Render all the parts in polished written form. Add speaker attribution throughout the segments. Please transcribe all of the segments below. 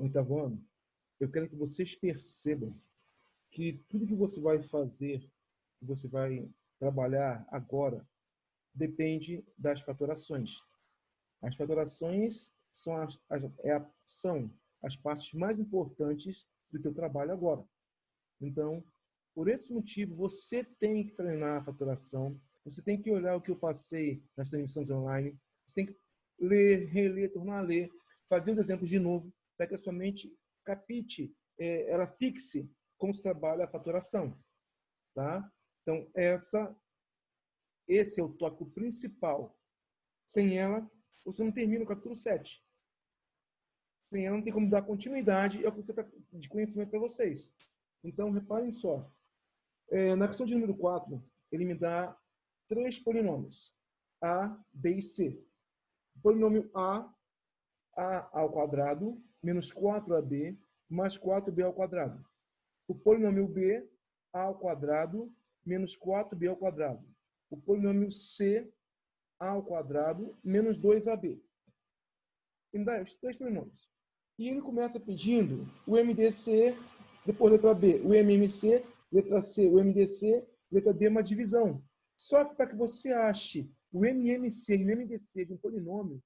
Speaker 1: oitavo ano, eu quero que vocês percebam que tudo que você vai fazer, que você vai trabalhar agora, depende das fatorações. As fatorações são as partes mais importantes do teu trabalho agora. Então, por esse motivo, você tem que treinar a fatoração, você tem que olhar o que eu passei nas transmissões online, você tem que ler, reler, tornar a ler, fazer os exemplos de novo, para que a sua mente capite, ela fixe como se trabalha a fatoração. Tá? Então, esse é o tópico principal. Sem ela, você não termina o capítulo 7. Sem ela, não tem como dar continuidade ao que você está de conhecimento para vocês. Então, reparem só. Na questão de número 4, ele me dá 3 polinômios. A, B e C. O polinômio A ao quadrado, menos 4AB, mais 4B ao quadrado. O polinômio B, A ao quadrado, menos 4B ao quadrado. O polinômio C, A ao quadrado, menos 2AB. Ele dá os 3 polinômios. E ele começa pedindo o MDC, depois letra B, o MMC, letra C, o MDC, letra D, uma divisão. Só que para que você ache o MMC e o MDC de um polinômio,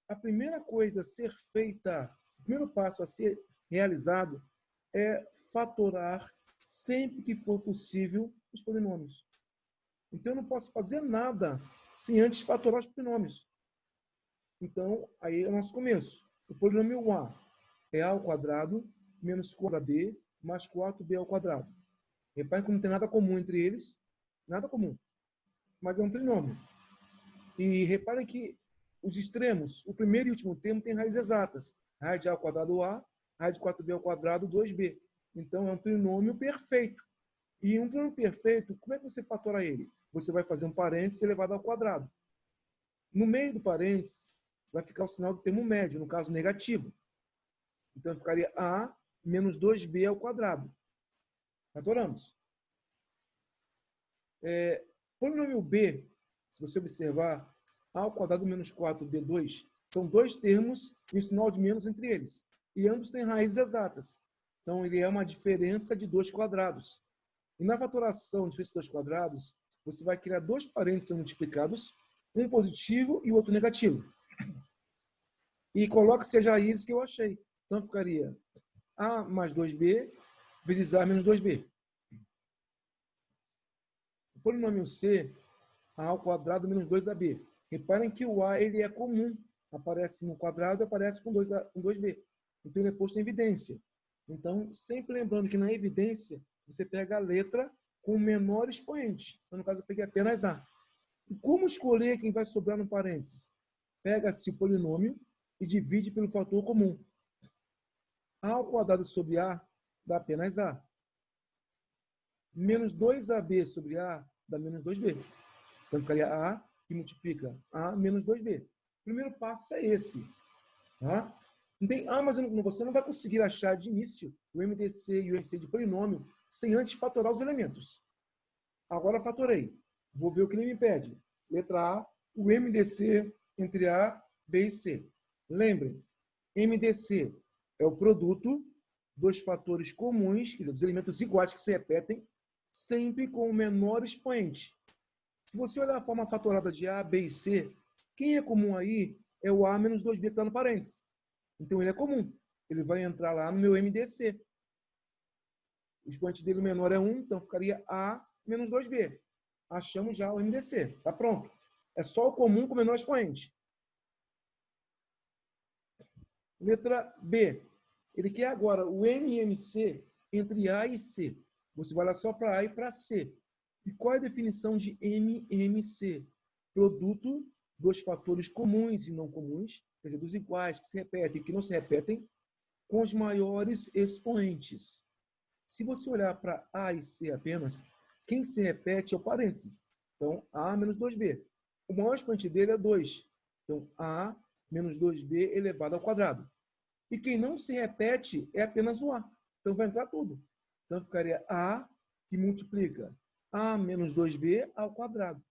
Speaker 1: a primeira coisa a ser feita, o primeiro passo a ser realizado é fatorar sempre que for possível os polinômios. Então, eu não posso fazer nada sem antes fatorar os polinômios. Então, aí é o nosso começo. O polinômio A é A ao quadrado menos 4AB mais 4B ao quadrado. Reparem que não tem nada comum entre eles. Nada comum. Mas é um trinômio. E reparem que os extremos, o primeiro e último termo, tem raízes exatas. Raiz de A ao quadrado A, raiz de 4B ao quadrado 2B. Então, é um trinômio perfeito. E um trinômio perfeito, como é que você fatora ele? Você vai fazer um parênteses elevado ao quadrado. No meio do parênteses, vai ficar o sinal do termo médio, no caso negativo. Então, ficaria A menos 2B ao quadrado. Fatoramos. Polinômio B, se você observar, A ao quadrado menos 4B2, são dois termos e um sinal de menos entre eles. E ambos têm raízes exatas. Então, ele é uma diferença de 2 quadrados. E na fatoração de diferença de 2 quadrados, você vai criar dois parênteses multiplicados, um positivo e o outro negativo. E coloque-se as raízes que eu achei. Então, ficaria A mais 2B vezes A menos 2B. O polinômio C, A ao quadrado menos 2AB. Reparem que o A ele é comum. Aparece no quadrado e aparece com 2B. Então, ele é posto em evidência. Então, sempre lembrando que na evidência, você pega a letra com o menor expoente. Então, no caso, eu peguei apenas A. E como escolher quem vai sobrar no parênteses? Pega-se o polinômio e divide pelo fator comum. A ao quadrado sobre A dá apenas A. Menos 2AB sobre A dá menos 2B. Então, ficaria A que multiplica A menos 2B. O primeiro passo é esse. Tá? Não tem, mas você não vai conseguir achar de início o MDC e o MC de polinômio sem antes fatorar os elementos. Agora fatorei. Vou ver o que ele me pede. Letra A, o MDC entre A, B e C. Lembrem, MDC é o produto dos fatores comuns, quer dizer, dos elementos iguais que se repetem, sempre com o menor expoente. Se você olhar a forma fatorada de A, B e C, quem é comum aí é o A menos 2B que está no parênteses. Então, ele é comum. Ele vai entrar lá no meu MDC. O expoente dele menor é 1, então ficaria A menos 2B. Achamos já o MDC. Está pronto. É só o comum com o menor expoente. Letra B. Ele quer agora o MMC entre A e C. Você vai lá só para A e para C. E qual é a definição de MMC? Produto dos fatores comuns e não comuns, quer dizer, dos iguais, que se repetem e que não se repetem, com os maiores expoentes. Se você olhar para A e C apenas, quem se repete é o parênteses. Então, A menos 2B. O maior expoente dele é 2. Então, A menos 2B elevado ao quadrado. E quem não se repete é apenas o A. Então, vai entrar tudo. Então, ficaria A que multiplica A menos 2B ao quadrado.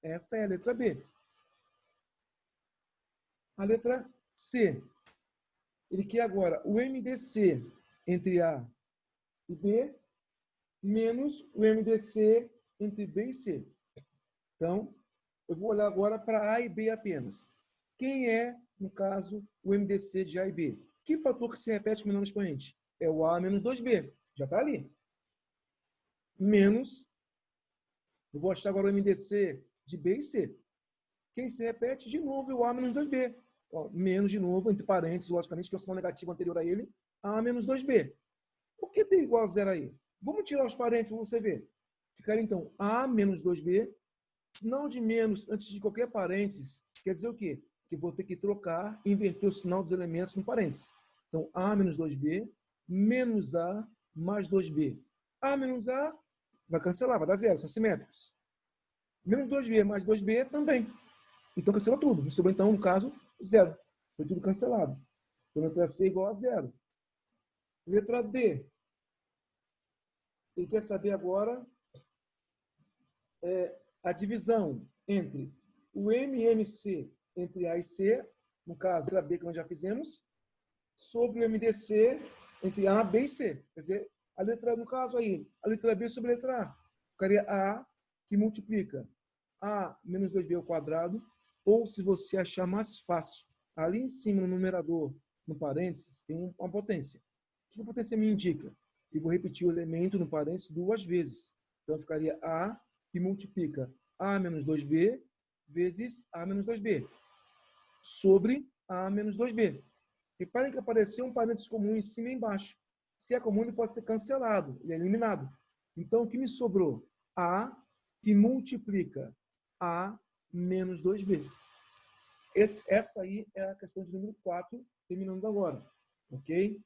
Speaker 1: Essa é a letra B. A letra C. Ele quer agora o MDC entre A e B menos o MDC entre B e C. Então, eu vou olhar agora para A e B apenas. Quem é, no caso, o MDC de A e B? Que fator que se repete com o menor expoente? É o A menos 2B. Já está ali. Menos, eu vou achar agora o MDC de B e C. Quem se repete, de novo, é o A menos 2B. Ó, menos, de novo, entre parênteses, logicamente, que é o sinal negativo anterior a ele, A menos 2B. Por que tem igual a zero aí? Vamos tirar os parênteses para você ver. Ficaria, então, A menos 2B. Sinal de menos antes de qualquer parênteses quer dizer o quê? Que vou ter que trocar, inverter o sinal dos elementos no parênteses. Então, A menos 2B menos A mais 2B. A menos A vai cancelar, vai dar zero, são simétricos. Menos 2B mais 2B também. Então, cancelou tudo. Sobrou, então, no caso, zero. Foi tudo cancelado. Então, letra C é igual a zero. Letra D. Ele quer saber agora a divisão entre o MMC entre A e C, no caso, letra B, que nós já fizemos, sobre o MDC entre A, B e C. Quer dizer, a letra, no caso aí, a letra B sobre a letra A. Ficaria A, que multiplica A menos 2B ao quadrado, ou se você achar mais fácil, ali em cima no numerador, no parênteses, tem uma potência. O que a potência me indica? Eu vou repetir o elemento no parênteses duas vezes. Então, ficaria A, que multiplica A menos 2B vezes A menos 2B, sobre A menos 2B. Reparem que apareceu um parênteses comum em cima e embaixo. Se é comum, ele pode ser cancelado, ele é eliminado. Então, o que me sobrou? A, que multiplica A menos 2B. Essa aí é a questão de número 4, terminando agora. Ok?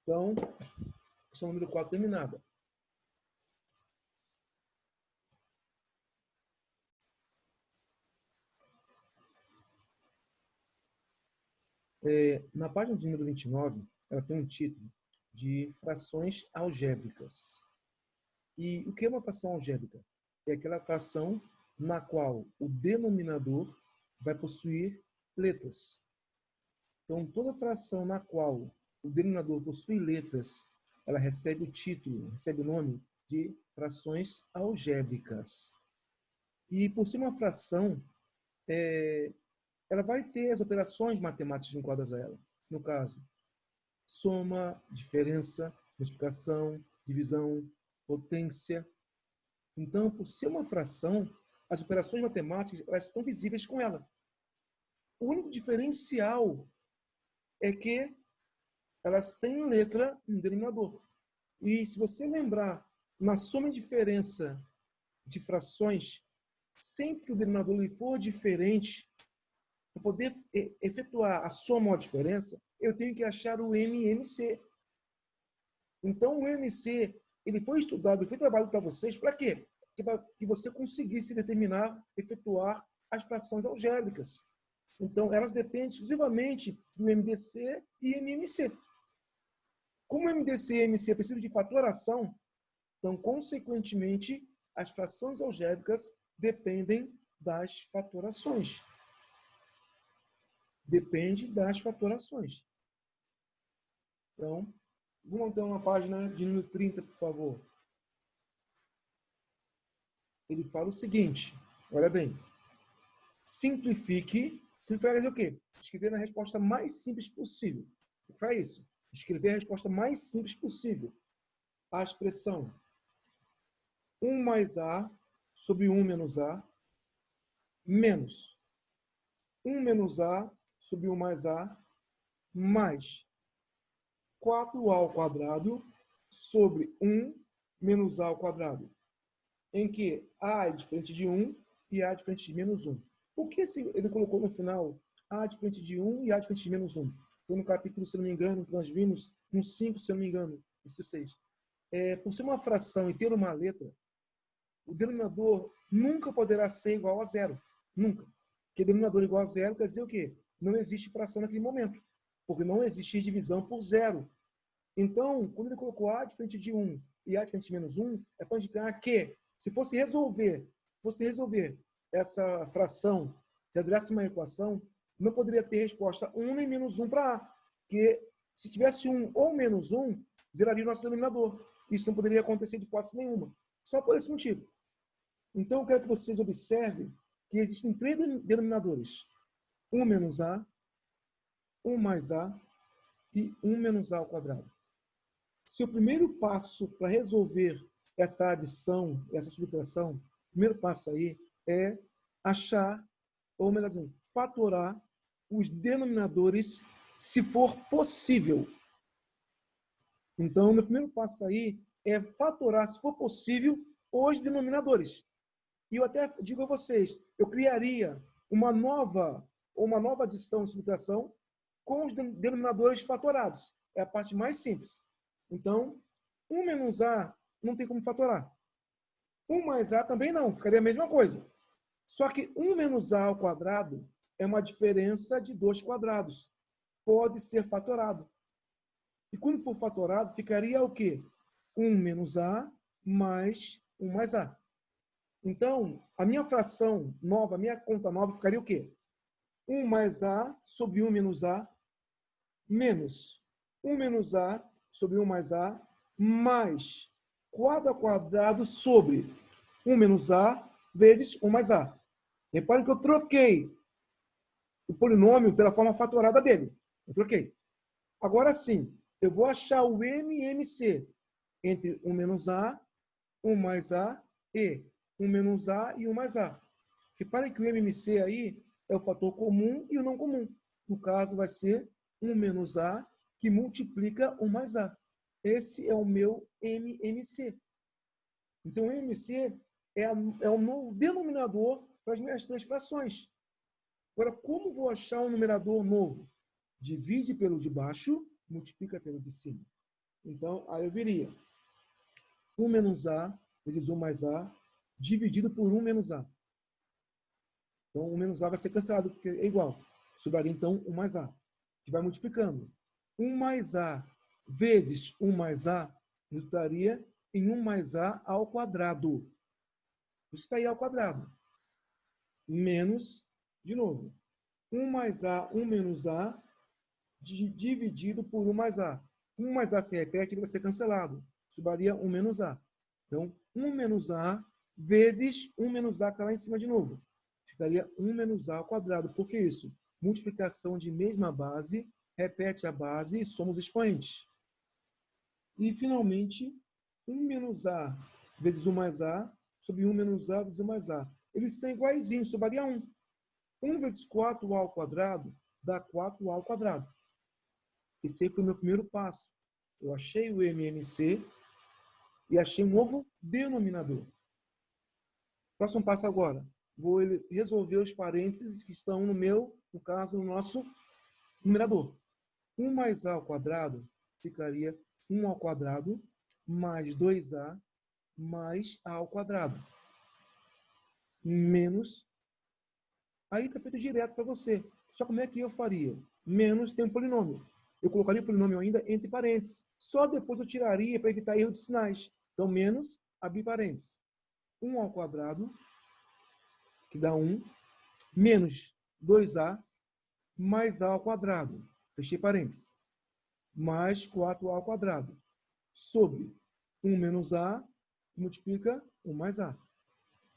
Speaker 1: Então, questão número 4 terminada. Na página de número 29, ela tem um título de frações algébricas. E o que é uma fração algébrica? É aquela fração na qual o denominador vai possuir letras. Então, toda fração na qual o denominador possui letras, ela recebe o título, recebe o nome de frações algébricas. E, por ser uma fração, ela vai ter as operações matemáticas vinculadas a ela. No caso, soma, diferença, multiplicação, divisão, potência. Então, por ser uma fração, as operações matemáticas elas estão visíveis com ela. O único diferencial é que elas têm letra no denominador. E se você lembrar, na soma e diferença de frações, sempre que o denominador for diferente, para poder efetuar a soma ou a diferença, eu tenho que achar o MMC. Então, o MMC ele foi estudado, foi trabalhado para vocês, para quê? Para que você conseguisse determinar, efetuar as frações algébricas. Então, elas dependem exclusivamente do MDC e MMC. Como MDC e MMC precisam de fatoração, então, consequentemente, as frações algébricas dependem das fatorações. Depende das fatorações. Então, vamos então na página de número 30, por favor. Ele fala o seguinte, olha bem, simplifique é o quê? Escrever na resposta mais simples possível. O que faz isso? Escrever a resposta mais simples possível. A expressão 1 mais A sobre 1 menos A menos 1 menos A sobre 1 mais A mais 4A ao quadrado sobre 1 menos A ao quadrado, em que A é diferente de 1 e A é diferente de menos 1. Por que ele colocou no final A é diferente de 1 e A é diferente de menos 1? Foi no capítulo, se não me engano, que nós vimos, no 5, se não me engano, isso 6. Por ser uma fração e ter uma letra, o denominador nunca poderá ser igual a zero. Nunca. Porque denominador igual a zero quer dizer o quê? Não existe fração naquele momento. Porque não existe divisão por zero. Então, quando ele colocou A diferente de 1 e A diferente de menos 1, é para indicar que, se fosse resolver essa fração, se virasse uma equação, não poderia ter resposta 1 nem menos 1 para A, porque se tivesse 1 ou menos 1, zeraria o nosso denominador. Isso não poderia acontecer de hipótese nenhuma. Só por esse motivo. Então, eu quero que vocês observem que existem 3 denominadores. 1 menos A, 1 mais A e 1 menos A ao quadrado. Se o primeiro passo para resolver essa adição, essa subtração, o primeiro passo aí é achar, ou melhor dizendo, fatorar os denominadores se for possível. Então, o meu primeiro passo aí é fatorar, se for possível, os denominadores. E eu até digo a vocês, eu criaria uma nova adição e subtração com os denominadores fatorados. É a parte mais simples. Então, 1 menos A não tem como fatorar. 1 mais A também não, ficaria a mesma coisa. Só que 1 menos A ao quadrado é uma diferença de 2 quadrados. Pode ser fatorado. E quando for fatorado, ficaria o quê? 1 menos A mais 1 mais A. Então, a minha fração nova, a minha conta nova, ficaria o quê? 1 mais A sobre 1 menos A, menos 1 menos A sobre 1 mais A, mais 4 ao quadrado sobre 1 menos A vezes 1 mais A. Reparem que eu troquei o polinômio pela forma fatorada dele. Eu troquei. Agora sim, eu vou achar o MMC entre 1 menos A, 1 mais A e 1 menos A e 1 mais A. Reparem que o MMC aí é o fator comum e o não comum. No caso, vai ser 1 menos A que multiplica 1 mais A. Esse é o meu MMC. Então, o MMC é o novo denominador para as minhas três frações. Agora, como vou achar um numerador novo? Divide pelo de baixo, multiplica pelo de cima. Então, aí eu viria 1 menos A vezes 1 mais A, dividido por 1 menos A. Então, 1 menos A vai ser cancelado, porque é igual. Sobraria, então, 1 mais A, que vai multiplicando. 1 mais A vezes 1 mais A resultaria em 1 mais A ao quadrado. Isso está aí ao quadrado. Menos, de novo, 1 mais A, 1 menos A, dividido por 1 mais A. 1 mais A se repete, ele vai ser cancelado. Sobraria 1 menos A. Então, 1 menos A vezes 1 menos A, que está lá em cima de novo. Ficaria 1 menos A ao quadrado. Por que isso? Multiplicação de mesma base, repete a base e somos expoentes. E, finalmente, 1 menos A vezes 1 mais A sobre 1 menos A vezes 1 mais A. Eles são iguaizinhos, sobraria 1. 1 vezes 4A ao quadrado dá 4A ao quadrado. Esse foi o meu primeiro passo. Eu achei o MMC e achei um novo denominador. Próximo passo agora. Vou resolver os parênteses que estão no caso, no nosso numerador. 1 mais A ao quadrado ficaria 1 ao quadrado mais 2A mais A ao quadrado. Menos. Aí está feito direto para você. Só como é que eu faria? Menos tem um polinômio. Eu colocaria o polinômio ainda entre parênteses. Só depois eu tiraria para evitar erro de sinais. Então, menos, abrir parênteses. 1 ao quadrado, que dá 1, menos 2A, mais A ao quadrado. Fechei parênteses. Mais 4A ao quadrado. Sobre 1 menos A, multiplica 1 mais A.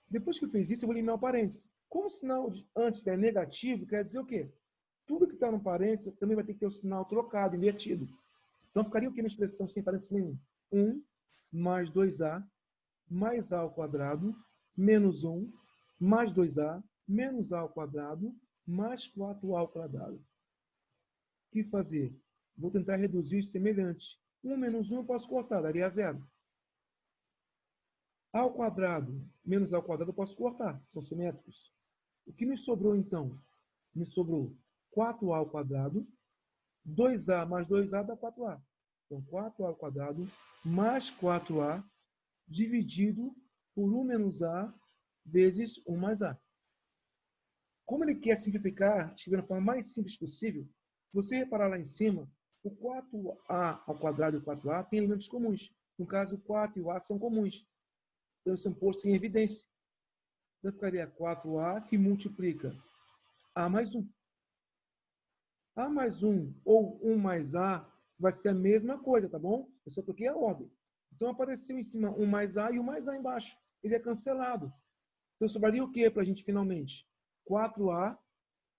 Speaker 1: Depois que eu fiz isso, eu vou eliminar o parênteses. Como o sinal antes é negativo, quer dizer o quê? Tudo que está no parênteses também vai ter que ter o sinal trocado, invertido. Então, ficaria o quê na expressão sem parênteses nenhum? 1 mais 2A mais A ao quadrado menos 1 mais 2A menos A ao quadrado mais 4A ao quadrado. O que fazer? Vou tentar reduzir os semelhantes. 1 menos 1 eu posso cortar, daria 0. A ao quadrado menos A ao quadrado eu posso cortar, são simétricos. O que me sobrou, então? Me sobrou 4A ao quadrado, 2A mais 2A dá 4A. Então, 4A ao quadrado mais 4A dividido por 1 menos A vezes 1 mais A. Como ele quer simplificar, escrevendo da forma mais simples possível, se você reparar lá em cima, o 4A ao quadrado e o 4A têm elementos comuns. No caso, o 4 e o A são comuns. Então, eles são postos em evidência. Então, ficaria 4A que multiplica A mais 1. A mais 1 ou 1 mais A vai ser a mesma coisa, tá bom? Eu só troquei a ordem. Então, apareceu em cima 1 mais A e 1 mais A embaixo. Ele é cancelado. Então, sobraria o quê para a gente finalmente? 4A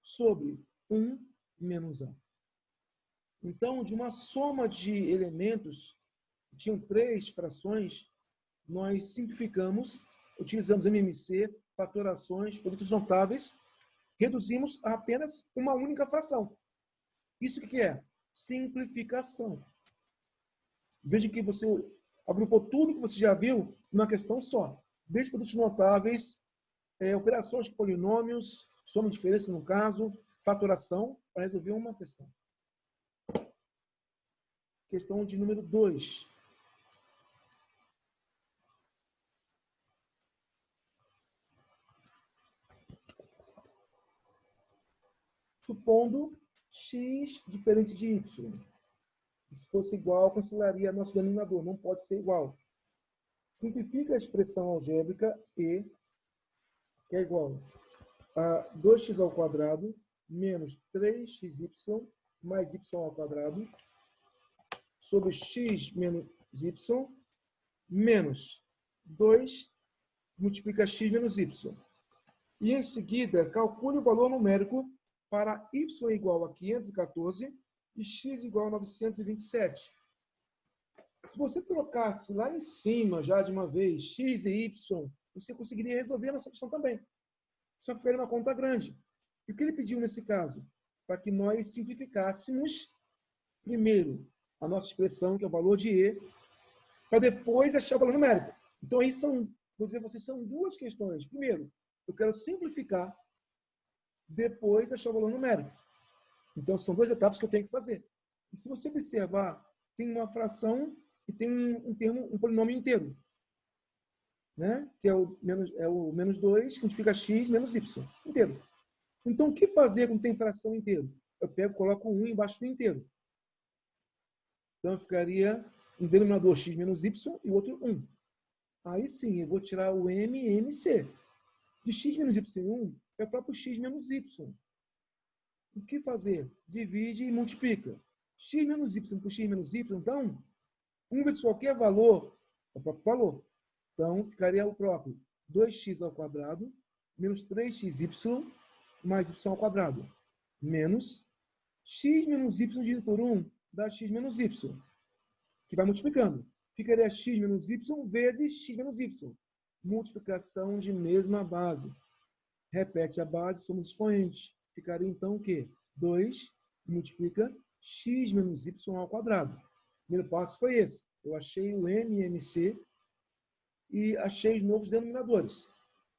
Speaker 1: sobre 1 menos A. Então, de uma soma de elementos, tinham 3 frações, nós simplificamos, utilizamos MMC, fatorações, produtos notáveis, reduzimos a apenas uma única fração. Isso que é? Simplificação. Veja que você agrupou tudo que você já viu numa questão só. Desde produtos notáveis, operações de polinômios, soma de diferença no caso, fatoração, para resolver uma questão. Questão de número 2. Supondo x diferente de y. Se fosse igual, cancelaria nosso denominador. Não pode ser igual. Simplifica a expressão algébrica E, que é igual a 2x ao quadrado menos 3xy mais y ao quadrado sobre x menos y menos 2 multiplica x menos y. E, em seguida, calcule o valor numérico para y igual a 514 e x igual a 927. Se você trocasse lá em cima, já de uma vez, x e y, você conseguiria resolver a nossa questão também. Só que ficaria uma conta grande. E o que ele pediu nesse caso? Para que nós simplificássemos, primeiro, a nossa expressão, que é o valor de E, para depois achar o valor numérico. Então, aí vou dizer a vocês, são duas questões. Primeiro, eu quero simplificar, depois achar o valor numérico. Então, são duas etapas que eu tenho que fazer. E se você observar, tem uma fração e tem um polinômio inteiro, né? Que é o menos 2, que multiplica x menos y, inteiro. Então, o que fazer quando tem fração inteiro? Eu coloco 1 embaixo do inteiro. Então, ficaria um denominador x menos y e o outro 1. Aí sim, eu vou tirar o m e mc. De x menos y1 é o próprio x menos y. O que fazer? Divide e multiplica. X menos y por x menos y, então, 1 vezes qualquer valor, é o próprio valor. Então, ficaria o próprio 2x ao quadrado menos 3xy mais y ao quadrado. Menos x menos y dividido por 1 dá x menos y, que vai multiplicando. Ficaria x menos y vezes x menos y. Multiplicação de mesma base. Repete a base, somos expoentes. Ficaria então o quê? 2 multiplica x menos y ao quadrado. O primeiro passo foi esse. Eu achei o m e mc e achei os novos denominadores.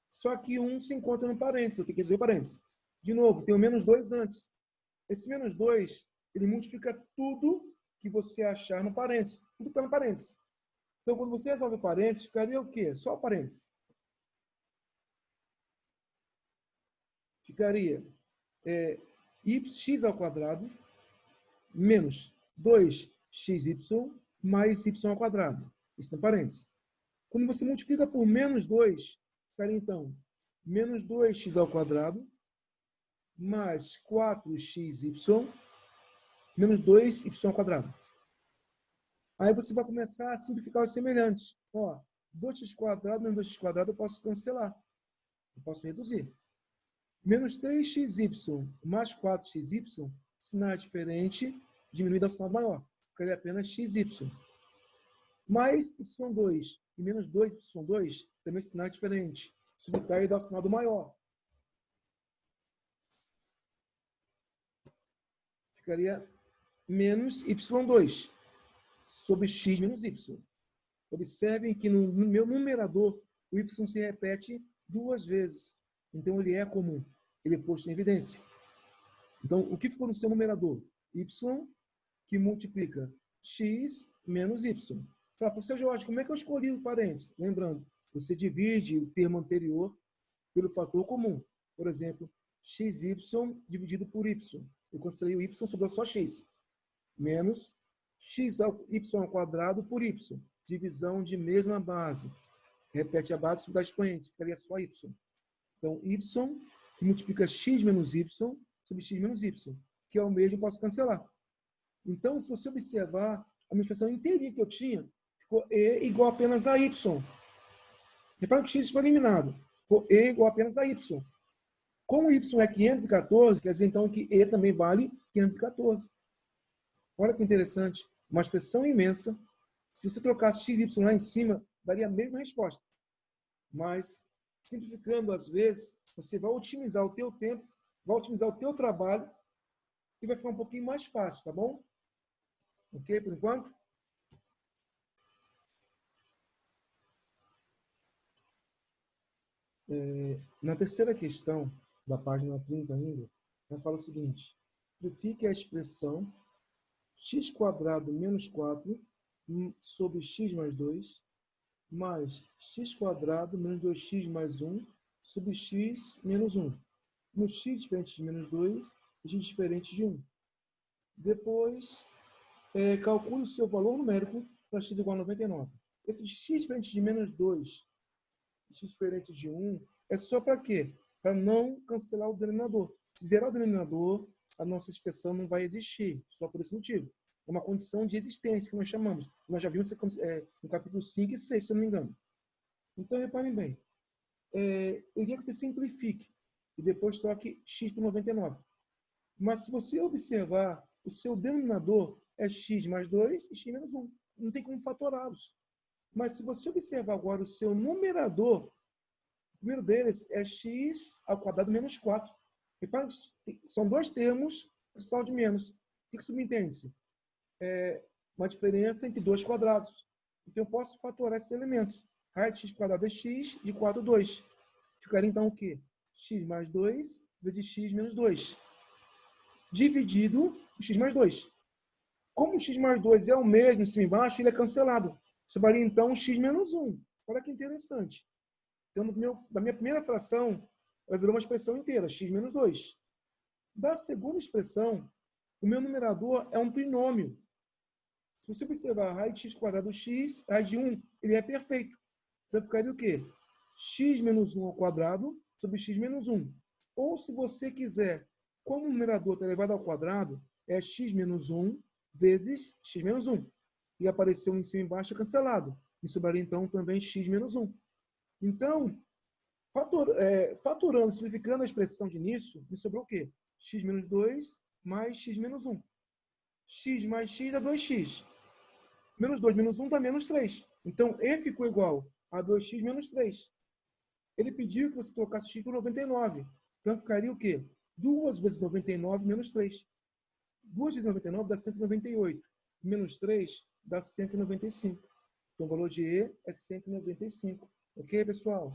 Speaker 1: Só que um se encontra no parênteses, eu tenho que resolver o parênteses. De novo, tem o menos 2 antes. Esse menos 2, ele multiplica tudo que você achar no parênteses. Tudo que está no parênteses. Então, quando você resolve o parênteses, ficaria o quê? Só o parênteses. Ficaria x ao quadrado menos 2xy mais y ao quadrado. Isso no parênteses. Quando você multiplica por menos 2, ficaria então menos 2x ao quadrado mais 4xy menos 2y ao quadrado. Aí você vai começar a simplificar os semelhantes. Ó, 2x quadrado menos 2x quadrado eu posso cancelar. Eu posso reduzir. Menos 3xy mais 4xy, sinal diferente, diminuído ao sinal maior. Ficaria apenas xy. Mais y2 e menos 2y2, também sinal diferente. Subtrai e dá o sinal do maior. Ficaria menos y2 sobre x menos y. Observem que no meu numerador, o y se repete 2 vezes. Então, ele é comum. Ele é posto em evidência. Então, o que ficou no seu numerador? Y, que multiplica x menos y. Fala, professor Jorge, como é que eu escolhi o parênteses? Lembrando, você divide o termo anterior pelo fator comum. Por exemplo, xy dividido por y. Eu cancelei o y, sobrou só x. Menos y ao quadrado por y. Divisão de mesma base. Repete a base sobre a expoente. Ficaria só y. Então, y, que multiplica x menos y sobre x menos y. que é o mesmo, eu posso cancelar. Então, se você observar, a minha expressão inteirinha que eu tinha, ficou E igual apenas a Y. Repara que o X foi eliminado. Ficou E igual apenas a Y. Como Y é 514, quer dizer então que E também vale 514. Olha que interessante. Uma expressão imensa. Se você trocasse x, y lá em cima, daria a mesma resposta. Mas, simplificando às vezes, você vai otimizar o teu tempo, vai otimizar o teu trabalho e vai ficar um pouquinho mais fácil, tá bom? Ok, por enquanto? Na terceira questão, da página 30 ainda, ela fala o seguinte: verifique a expressão x² menos 4 sobre x mais 2 mais x² menos 2x mais 1 sobre x menos 1. No x diferente de menos 2 e x diferente de 1. Depois, calcule o seu valor numérico para x igual a 99. Esse x diferente de menos 2 e x diferente de 1 é só para quê? Para não cancelar o denominador. Se zerar o denominador, a nossa expressão não vai existir, só por esse motivo. É uma condição de existência que nós chamamos. Nós já vimos no capítulo 5 e 6, se eu não me engano. Então, reparem bem. Eu queria que você simplifique e depois troque x por 99. Mas se você observar, o seu denominador é x mais 2 e x menos 1. Não tem como fatorá-los. Mas se você observar agora o seu numerador, o primeiro deles é x² menos 4. Repare, são dois termos com sinal de menos. O que subentende-se? Uma diferença entre dois quadrados. Então, eu posso fatorar esses elementos. Raiz de x² é x, de 4, 2. Ficaria, então, o quê? X mais 2 vezes x menos 2. Dividido o x mais 2. Como o x mais 2 é o mesmo em cima e embaixo, ele é cancelado. Sobraria, então, x menos 1. Olha que interessante. Então, da minha primeira fração, ela virou uma expressão inteira, x menos 2. Da segunda expressão, o meu numerador é um trinômio. Se você observar a raiz de x² do x, a raiz de 1, ele é perfeito. Então, ficaria o quê? X menos 1 ao quadrado sobre x menos 1. Ou, se você quiser, como o numerador está elevado ao quadrado, é x menos 1 vezes x menos 1. E apareceu em cima e embaixo cancelado. Me sobraria, então, também x menos 1. Então, fatorando, simplificando a expressão de início, me sobrou o quê? X menos 2 mais x menos 1. X mais x dá 2x. Menos 2 menos 1 dá menos 3. Então, E ficou igual a 2x menos 3. Ele pediu que você trocasse x por 99. Então, ficaria o quê? 2 vezes 99 menos 3. 2 vezes 99 dá 198. Menos 3 dá 195. Então, o valor de E é 195. Ok, pessoal?